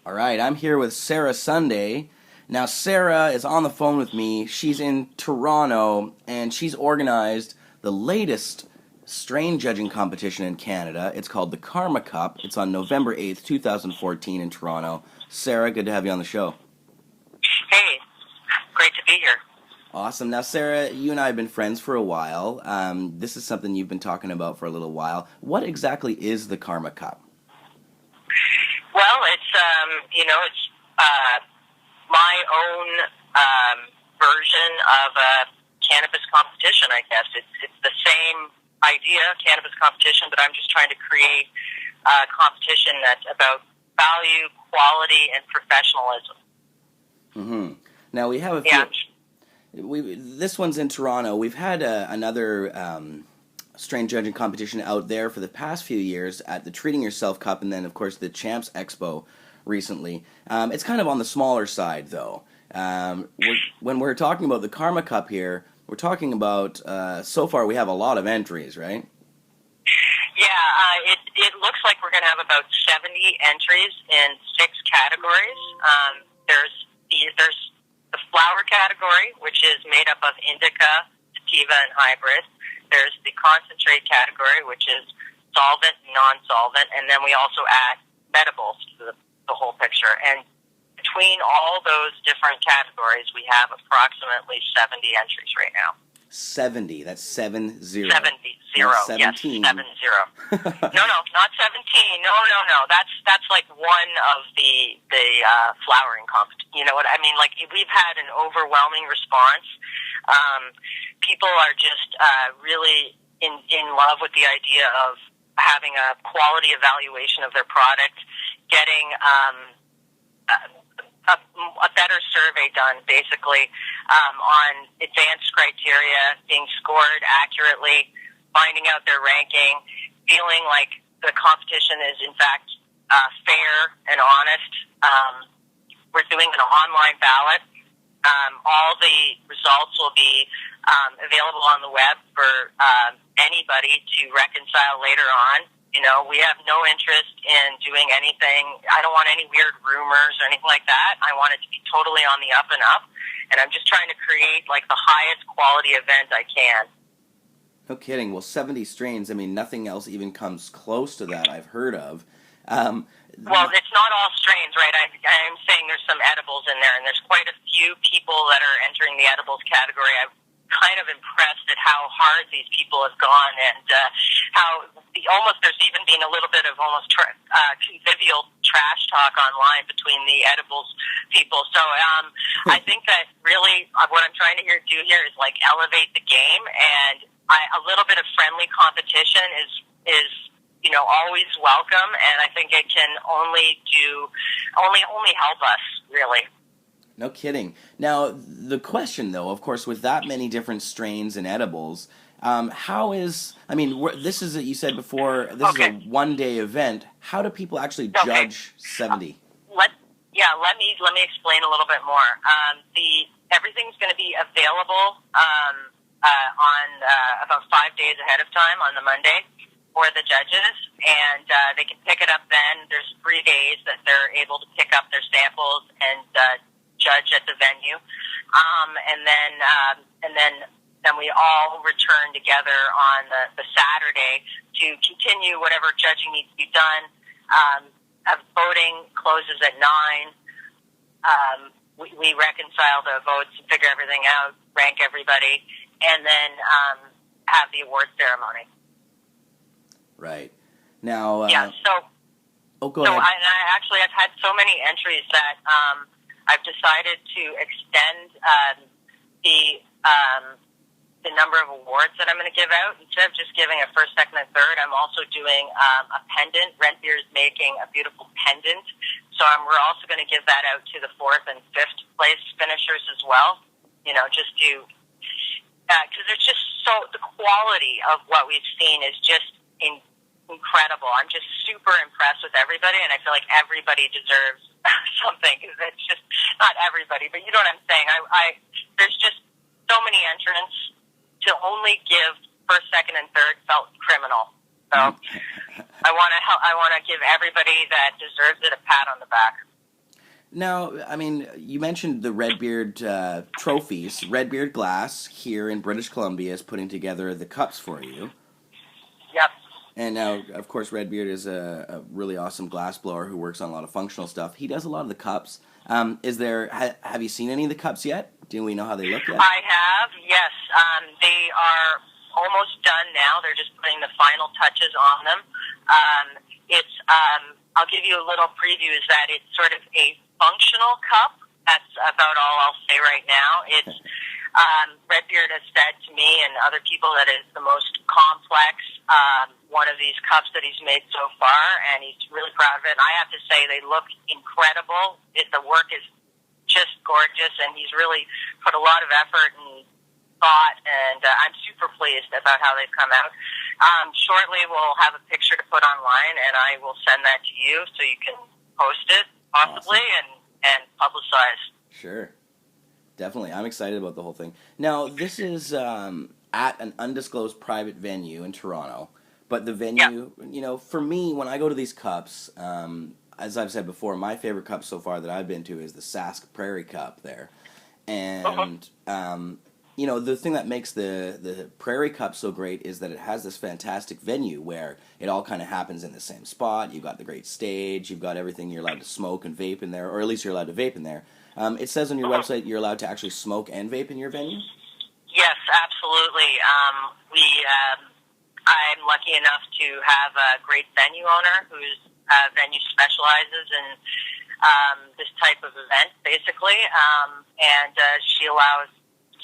All right, I'm here with Sarah Sunday. Now, Sarah is on the phone with me. She's in Toronto, and she's organized the latest strain judging competition in Canada. It's called the Karma Cup. It's on November 8th, 2014 in Toronto. Sarah, good to have you on the show. Hey, great to be here. Awesome. Now, Sarah, you and I have been friends for a while. This is something you've been talking about for a little while. What exactly is the Karma Cup? Well, it's my own version of a cannabis competition, I guess. It's the same idea, cannabis competition, but I'm just trying to create a competition that's about value, quality, and professionalism. Mm-hmm. Now, we have a few... Yeah. This one's in Toronto. We've had another strain judging competition out there for the past few years at the Treating Yourself Cup, and then, of course, the Champs Expo recently. It's kind of on the smaller side, though. When we're talking about the Karma Cup here, we're talking about, so far we have a lot of entries, right? Yeah, it looks like we're going to have about 70 entries in 6 categories. There's the flower category, which is made up of indica, sativa, and hybrid. There's the concentrate category, which is solvent, non-solvent, and then we also add medibles to the whole picture. And between all those different categories, we have approximately 70 entries right now. 70. That's 70. 70. Yes, 70. No, not 17. No. That's like one of the flowering competition. You know what I mean? Like, we've had an overwhelming response. People are just really in love with the idea of having a quality evaluation of their product, getting a better survey done, basically, on advanced criteria, being scored accurately, finding out their ranking, feeling like the competition is, in fact, fair and honest. We're doing an online ballot. All the results will be available on the web for anybody to reconcile later on. You know, we have no interest in doing anything. I don't want any weird rumors or anything like that. I want it to be totally on the up and up. And I'm just trying to create, like, the highest quality event I can. No kidding. Well, 70 strains, I mean, nothing else even comes close to that I've heard of. Well, it's not all strains, right? I'm saying there's some edibles in there, and there's quite a few people that are entering the edibles category. I'm kind of impressed at how hard these people have gone, and how there's even been a little bit of almost convivial trash talk online between the edibles people. So I think that really what I'm trying to do here is, like, elevate the game, and a little bit of friendly competition is always welcome, and I think it can only help us, really. No kidding. Now, the question, though, of course, with that many different strains and edibles, this is, you said before, this is a one-day event. How do people actually judge 70? Let me explain a little bit more. Everything's going to be available on about 5 days ahead of time on the Monday for the judges, and they can pick it up then. There's 3 days that they're able to pick up their samples and judge at the venue, and then we all return together on the Saturday to continue whatever judging needs to be done. Voting closes at 9. We reconcile the votes and figure everything out, rank everybody, and then have the award ceremony. Right. Now... go ahead. I've had so many entries that I've decided to extend the number of awards that I'm going to give out. Instead of just giving a first, second, and third, I'm also doing a pendant. Rent Beer is making a beautiful pendant. So we're also going to give that out to the 4th and 5th place finishers as well. Just to... because it's just the quality of what we've seen is just incredible. I'm just super impressed with everybody, and I feel like everybody deserves something. It's just not everybody, but you know what I'm saying. There's just so many entrants. To only give first, second, and third felt criminal. So I want to give everybody that deserves it a pat on the back. Now, I mean, you mentioned the Redbeard trophies. Redbeard Glass here in British Columbia is putting together the cups for you. Yep. And now, of course, Redbeard is a really awesome glass blower who works on a lot of functional stuff. He does a lot of the cups. Have you seen any of the cups yet? Do we know how they look yet? I have, yes. They are almost done now. They're just putting the final touches on them. I'll give you a little preview, is that it's sort of a functional cup. That's about all I'll say right now. It's Redbeard has said to me and other people that it's the most complex one of these cups that he's made so far, and he's really proud of it. And I have to say, they look incredible. The work is just gorgeous, and he's really put a lot of effort and thought, and I'm super pleased about how they've come out. Shortly, we'll have a picture to put online, and I will send that to you so you can post it, possibly, awesome. and publicize. Sure. Definitely. I'm excited about the whole thing. Now, this is at an undisclosed private venue in Toronto, but the venue, for me, when I go to these cups, as I've said before, my favorite cup so far that I've been to is the Sask Prairie Cup there. And, the thing that makes the Prairie Cup so great is that it has this fantastic venue where it all kind of happens in the same spot. You've got the great stage. You've got everything. You're allowed to smoke and vape in there, or at least you're allowed to vape in there. It says on your website you're allowed to actually smoke and vape in your venue? Yes, absolutely. I'm lucky enough to have a great venue owner whose venue specializes in this type of event, basically, and she allows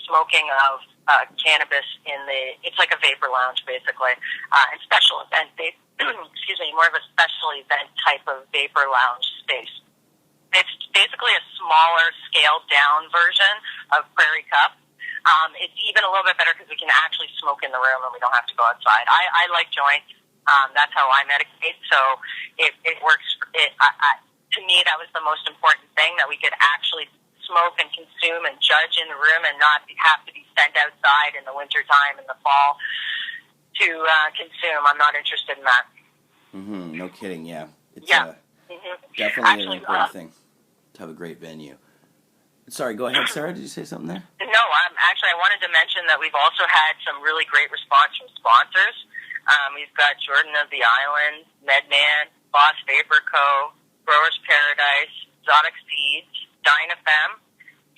smoking of cannabis it's like a vapor lounge, basically, and special event, more of a special event type of vapor lounge space. It's basically a smaller, scaled-down version of Prairie Cup. It's even a little bit better because we can actually smoke in the room and we don't have to go outside. I like joints. That's how I medicate, so it works. To me, that was the most important thing, that we could actually smoke and consume and judge in the room and not have to be sent outside in the wintertime and the fall to consume. I'm not interested in that. Mm-hmm. No kidding, yeah. It's definitely actually, an important thing to have a great venue. Sorry, go ahead, Sarah. Did you say something there? No, I wanted to mention that we've also had some really great response from sponsors. We've got Jordan of the Island, Medman, Boss Vapor Co., Growers Paradise, Exotic Seeds, Dynafem,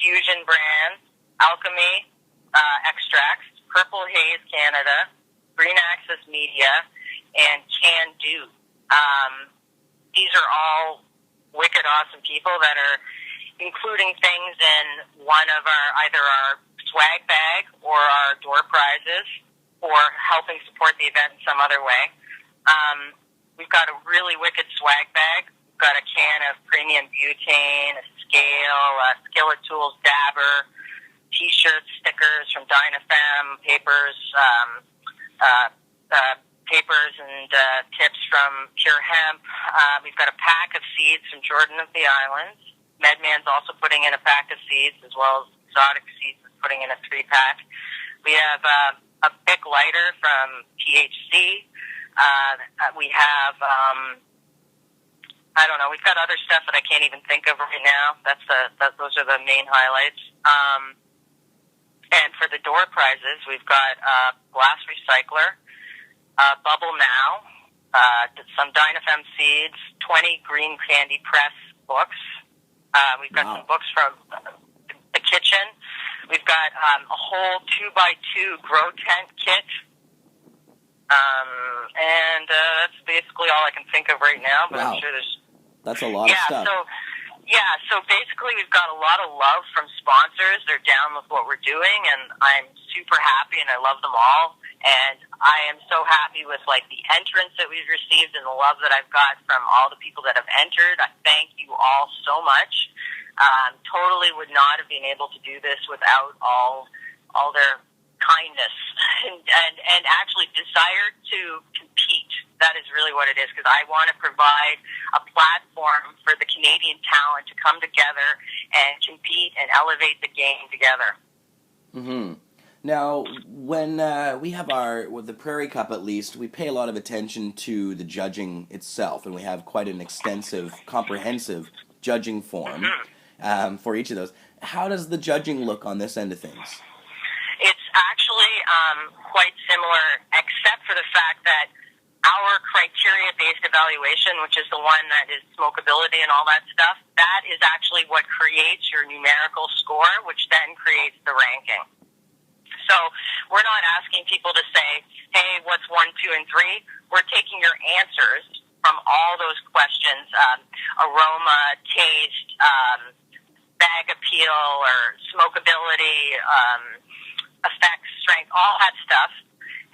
Fusion Brands, Alchemy Extracts, Purple Haze Canada, Green Access Media, and Can Do. These are all wicked awesome people that are including things in one of either our swag bag or our door prizes, or helping support the event in some other way. We've got a really wicked swag bag. We've got a can of premium butane, a scale, a Skillet Tools dabber, T-shirts, stickers from Dynafem, papers, and tips from Pure Hemp. We've got a pack of seeds from Jordan of the Islands. Medman's also putting in a pack of seeds, as well as Exotic Seeds is putting in a 3-pack. We have a Bic lighter from THC. We have, we've got other stuff that I can't even think of right now. Those are the main highlights. And for the door prizes, we've got Glass Recycler, Bubble Now, some Dynafem seeds, 20 Green Candy Press books. We've got some books from the kitchen. We've got a whole 2x2 grow tent kit. And that's basically all I can think of right now, but I'm sure there's... That's a lot of stuff. So basically we've got a lot of love from sponsors. They're down with what we're doing, and I'm super happy, and I love them all. And I am so happy with, the entrance that we've received and the love that I've got from all the people that have entered. I thank you all so much. Totally would not have been able to do this without all their kindness and actually desire to compete. That is really what it is, because I want to provide a platform for the Canadian talent to come together and compete and elevate the game together. Mm-hmm. Now, when we have with the Prairie Cup at least, we pay a lot of attention to the judging itself, and we have quite an extensive, comprehensive judging form for each of those. How does the judging look on this end of things? It's actually quite similar, except for the fact that our criteria-based evaluation, which is the one that is smokability and all that stuff, that is actually what creates your numerical score, which then creates the ranking. So we're not asking people to say, hey, what's 1, 2, and 3? We're taking your answers from all those questions, aroma, taste, bag appeal, or smokability, effects, strength, all that stuff,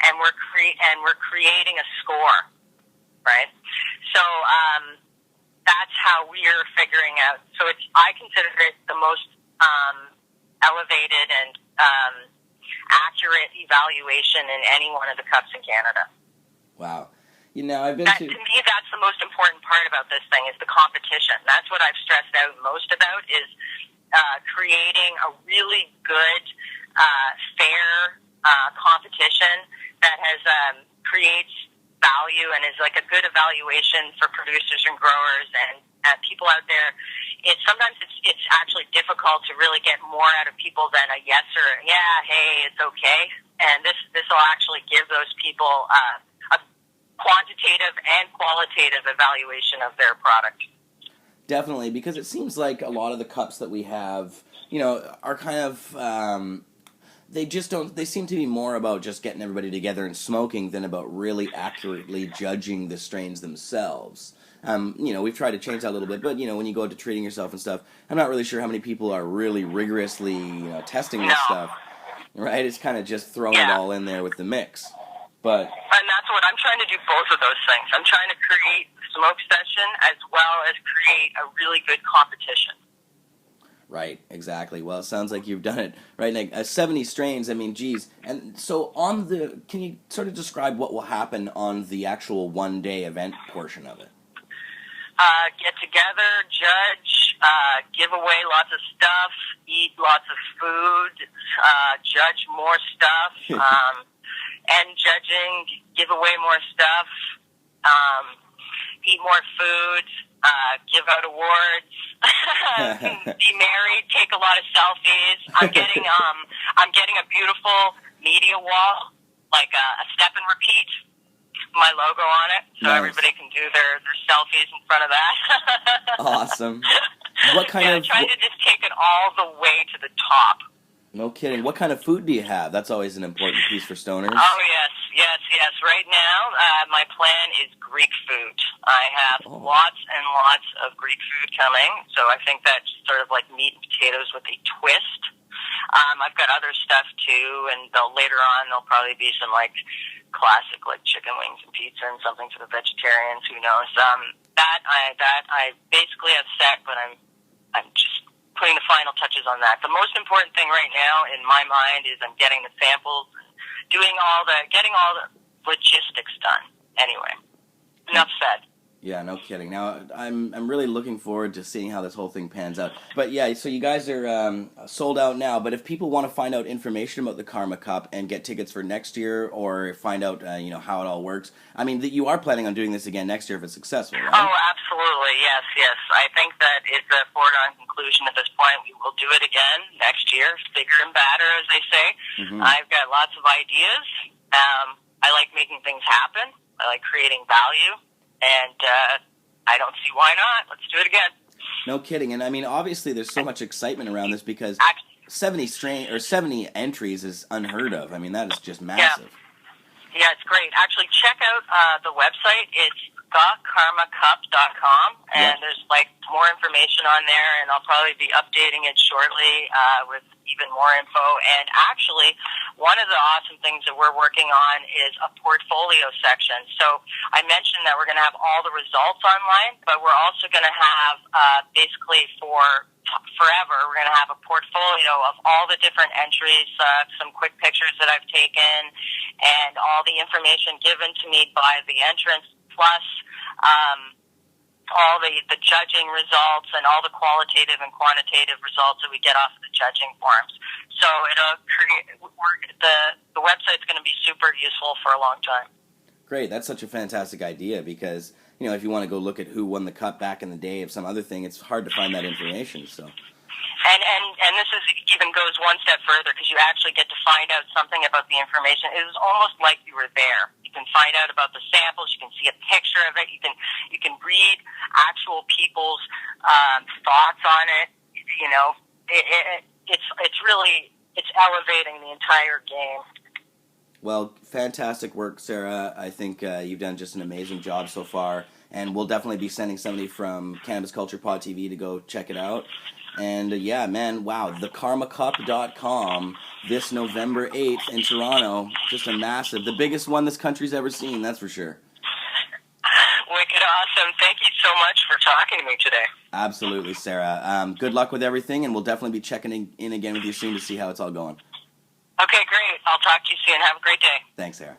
and we're creating a score, right? So that's how we're figuring out. So I consider it the most elevated and accurate evaluation in any one of the cups in Canada. Wow. I've been to me, that's the most important part about this thing is the competition. That's what I've stressed out most about is creating a really good, fair competition that creates value and is like a good evaluation for producers and growers and people out there. Sometimes it's actually difficult to really get more out of people than a yes or yeah, hey, it's okay. And this will actually give those people a quantitative and qualitative evaluation of their product. Definitely, because it seems like a lot of the cups that we have, are kind of they seem to be more about just getting everybody together and smoking than about really accurately judging the strains themselves. We've tried to change that a little bit, but when you go to treating yourself and stuff, I'm not really sure how many people are really rigorously, testing this stuff. Right? It's kind of just throwing it all in there with the mix. And that's what I'm trying to do, both of those things. I'm trying to create a smoke session as well as create a really good competition. Right, exactly. Well, it sounds like you've done it, right, Nick? 70 strains, geez. And so can you sort of describe what will happen on the actual one-day event portion of it? Get together, judge, give away lots of stuff, eat lots of food, judge more stuff, end judging, give away more stuff, eat more food, give out awards, be married, take a lot of selfies. I'm getting a beautiful media wall, like a step and repeat, my logo on it, so nice. Everybody can do their selfies in front of that. Awesome. What kind of? Trying to just take it all the way to the top. No kidding. What kind of food do you have? That's always an important piece for stoners. Oh, yes. Right now, my plan is Greek food. I have lots and lots of Greek food coming, so I think that's sort of like meat and potatoes with a twist. I've got other stuff, too, and later on there'll probably be some, classic, chicken wings and pizza and something for the vegetarians, who knows. That I basically have set, but I'm just putting the final touches on that. The most important thing right now in my mind is I'm getting the samples, getting all the logistics done. Anyway, enough said. Yeah, no kidding. Now, I'm really looking forward to seeing how this whole thing pans out. But yeah, so you guys are sold out now, but if people want to find out information about the Karma Cup and get tickets for next year or find out, how it all works, you are planning on doing this again next year if it's successful, right? Oh, absolutely, yes. I think that it's a foregone conclusion at this point. We will do it again next year, bigger and badder, as they say. Mm-hmm. I've got lots of ideas. I like making things happen. I like creating value. And I don't see why not. Let's do it again. No kidding. And obviously there's so much excitement around this because 70 entries is unheard of. That is just massive. Yeah, it's great. Actually, check out the website. It's thekarmacup.com, and there's more information on there, and I'll probably be updating it shortly with even more info. And actually, one of the awesome things that we're working on is a portfolio section. So I mentioned that we're going to have all the results online, but we're also going to have basically for forever, we're going to have a portfolio of all the different entries, some quick pictures that I've taken, and all the information given to me by the entrants, plus all the judging results and all the qualitative and quantitative results that we get off of the judging forms. So it'll the website's going to be super useful for a long time. Great, that's such a fantastic idea because if you want to go look at who won the cup back in the day of some other thing, it's hard to find that information. So. And this even goes one step further because you actually get to find out something about the information. It is almost like you were there. You can find out about the samples. You can see a picture of it. You can read actual people's thoughts on it. It's elevating the entire game. Well, fantastic work, Sarah. I think you've done just an amazing job so far, and we'll definitely be sending somebody from Cannabis Culture Pod TV to go check it out. And yeah, man, wow, thekarmacup.com this November 8th in Toronto. Just a massive, the biggest one this country's ever seen, that's for sure. Wicked awesome. Thank you so much for talking to me today. Absolutely, Sarah. Good luck with everything, and we'll definitely be checking in again with you soon to see how it's all going. Okay, great. I'll talk to you soon. Have a great day. Thanks, Sarah.